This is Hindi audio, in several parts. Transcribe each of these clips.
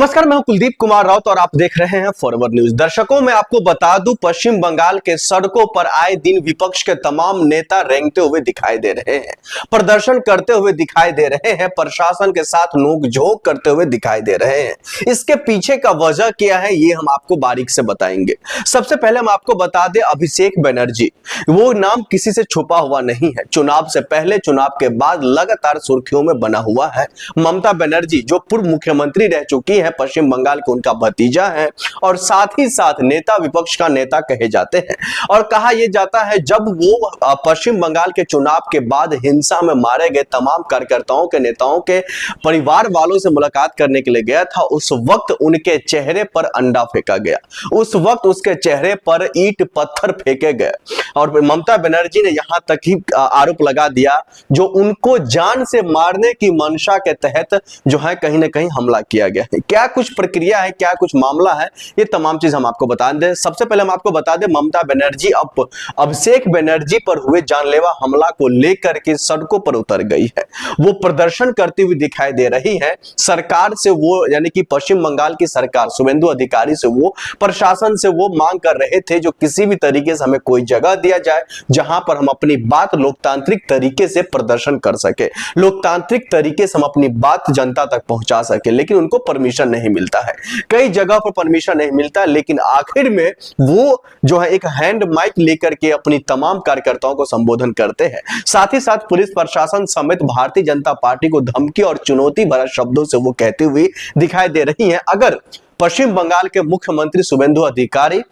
नमस्कार, मैं हूं कुलदीप कुमार राउत और आप देख रहे हैं फॉरवर्ड न्यूज। दर्शकों, मैं आपको बता दूं, पश्चिम बंगाल के सड़कों पर आए दिन विपक्ष के तमाम नेता रेंगते हुए दिखाई दे रहे हैं, प्रदर्शन करते हुए दिखाई दे रहे हैं, प्रशासन के साथ नोकझोंक करते हुए दिखाई दे रहे हैं। इसके पीछे का वजह क्या है, ये हम आपको बारीक से बताएंगे। सबसे पहले हम आपको बता दें, अभिषेक बनर्जी, वो नाम किसी से छुपा हुआ नहीं है। चुनाव से पहले, चुनाव के बाद लगातार सुर्खियों में बना हुआ है। ममता बनर्जी जो पूर्व मुख्यमंत्री रह चुकी है, पश्चिम बंगाल के उनका भतीजा है और साथ ही साथ नेता, विपक्ष का नेता कहे जाते हैं। और कहा यह जाता है, जब वो पश्चिम बंगाल के चुनाव के बाद हिंसा में मारे गए तमाम कार्यकर्ताओं के, नेताओं के परिवार वालों से मुलाकात करने के लिए गया था, उस वक्त उनके चेहरे पर अंडा फेंका गया, उस वक्त उसके चेहरे पर ईंट पत्थर फेंके गए। और ममता बनर्जी ने यहां तक ही आरोप लगा दिया, जो उनको जान से मारने की मंशा के तहत जो है कहीं ना कहीं हमला किया गया है। क्या कुछ प्रक्रिया है, क्या कुछ मामला है, ये तमाम चीज हम आपको बता दें। सबसे पहले हम आपको बता दें, ममता बनर्जी अब अभिषेक बनर्जी पर हुए जानलेवा हमला को लेकर के सड़कों पर उतर गई है। वो प्रदर्शन करती हुई दिखाई दे रही है। सरकार से वो, यानी कि पश्चिम बंगाल की सरकार, शुभेंदु अधिकारी से वो, प्रशासन से वो मांग कर रहे थे, जो किसी भी तरीके से हमें कोई जगह दिया जाए जहां पर हम अपनी बात लोकतांत्रिक तरीके से प्रदर्शन कर सके, लोकतांत्रिक तरीके से हम अपनी बात जनता तक पहुंचा सके। लेकिन उनको परमिशन नहीं मिलता है, कई जगह पर परमिशन नहीं मिलता। लेकिन आखिर में वो जो है एक हैंड माइक लेकर के अपनी तमाम कार्यकर्ताओं को संबोधन करते हैं। साथ ही साथ पुलिस प्रशासन समेत भारतीय जनता पार्टी को धमकी और चुनौती भरा शब्दों से वो कहती हुई दिखाई दे रही हैं, अगर पश्चिम बंगाल के मुख्यमंत्री शुभेंदु अधिकारी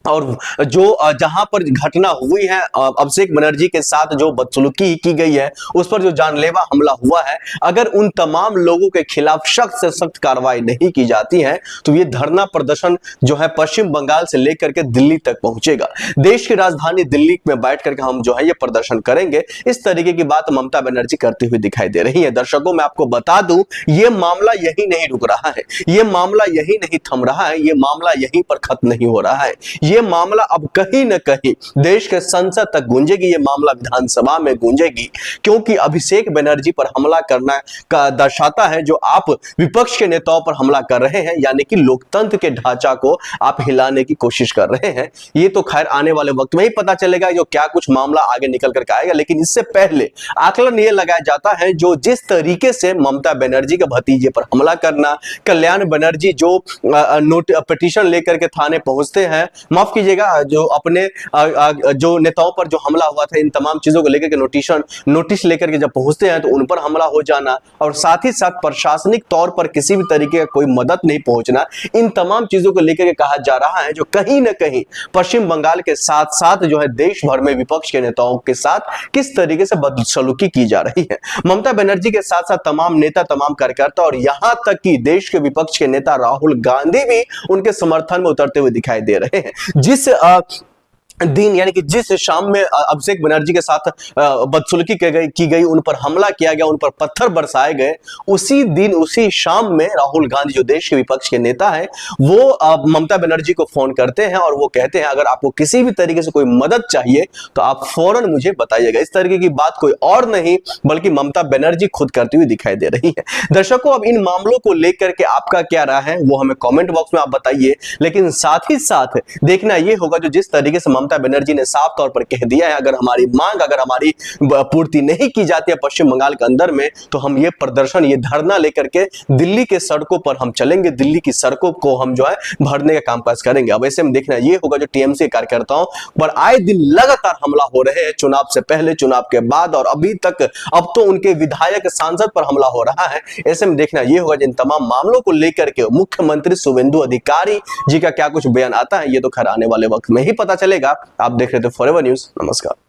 और जो जहां पर घटना हुई है, अभिषेक बनर्जी के साथ जो बदसलूकी की गई है, उस पर जो जानलेवा हमला हुआ है, अगर उन तमाम लोगों के खिलाफ सख्त से सख्त कार्रवाई नहीं की जाती है, तो ये धरना प्रदर्शन जो है पश्चिम बंगाल से लेकर के दिल्ली तक पहुंचेगा। देश की राजधानी दिल्ली में बैठ करके हम जो है ये प्रदर्शन करेंगे। इस तरीके की बात ममता बनर्जी करती हुई दिखाई दे रही है। दर्शकों, मैं आपको बता दूं, ये मामला यही नहीं रुक रहा है, ये मामला यही नहीं थम रहा है, ये मामला यहीं पर खत्म नहीं हो रहा है। ये मामला अब कहीं न कहीं देश के संसद तक गूंजेगी, ये मामला विधानसभा में गूंजेगी, क्योंकि अभिषेक बनर्जी पर हमला करना का दर्शाता है, जो आप विपक्ष के नेताओं पर हमला कर रहे हैं, यानी कि लोकतंत्र के ढांचा को आप हिलाने की कोशिश कर रहे हैं। ये तो खैर आने वाले वक्त में ही पता चलेगा, जो क्या कुछ मामला आगे निकल करके आएगा। लेकिन इससे पहले आकलन ये लगाया जाता है, जो जिस तरीके से ममता बनर्जी के भतीजे पर हमला करना, कल्याण बनर्जी जो पिटीशन लेकर के थाने पहुंचते हैं, माफ कीजिएगा, जो अपने जो नेताओं पर जो हमला हुआ था, इन तमाम चीजों को लेकर के नोटिस लेकर के जब पहुंचते हैं तो उन पर हमला हो जाना, और साथ ही साथ प्रशासनिक तौर पर किसी भी तरीके का कोई मदद नहीं पहुंचना, इन तमाम चीजों को लेकर के कहा जा रहा है, जो कहीं ना कहीं पश्चिम बंगाल के साथ साथ जो है देश भर में विपक्ष के नेताओं के साथ किस तरीके से बदसलूकी की जा रही है। ममता बनर्जी के साथ साथ तमाम नेता, तमाम कार्यकर्ता और यहां तक कि देश के विपक्ष के नेता राहुल गांधी भी उनके समर्थन में उतरते हुए दिखाई दे रहे हैं। जिस दिन, यानी कि जिस शाम में अभिषेक बनर्जी के साथ बदसलूकी की गई, उन पर हमला किया गया, उन पर पत्थर बरसाए गए, उसी दिन, उसी शाम में राहुल गांधी जो देश के विपक्ष के नेता हैं, वो ममता बनर्जी को फोन करते हैं और वो कहते हैं, अगर आपको किसी भी तरीके से कोई मदद चाहिए तो आप फौरन मुझे बताइएगा। इस तरीके की बात कोई और नहीं बल्कि ममता बनर्जी खुद करती हुई दिखाई दे रही है। दर्शकों, अब इन मामलों को लेकर के आपका क्या राय है, वो हमें कॉमेंट बॉक्स में आप बताइए। लेकिन साथ ही साथ देखना यह होगा, जो जिस तरीके से ममता बनर्जी ने साफ तौर पर कह दिया है, अगर हमारी मांग, अगर हमारी पूर्ति नहीं की जाती है पश्चिम बंगाल के अंदर में, तो हम ये प्रदर्शन, ये धरना लेकर के दिल्ली के सड़कों पर हम चलेंगे, दिल्ली की सड़कों को हम जो है भरने का कामकाज करेंगे। अब ऐसे में देखना ये होगा, जो टीएमसी कार्यकर्ताओं पर आए दिन लगातार हमला हो रहे हैं, चुनाव से पहले, चुनाव के बाद और अभी तक, अब तो उनके विधायक, सांसद पर हमला हो रहा है। ऐसे में देखना ये होगा, जिन तमाम मामलों को लेकर के मुख्यमंत्री शुभेंदु अधिकारी जी का क्या कुछ बयान आता है, ये तो खैर आने वाले वक्त में ही पता चलेगा। आप देख रहे थे फॉरवर्ड न्यूज। नमस्कार।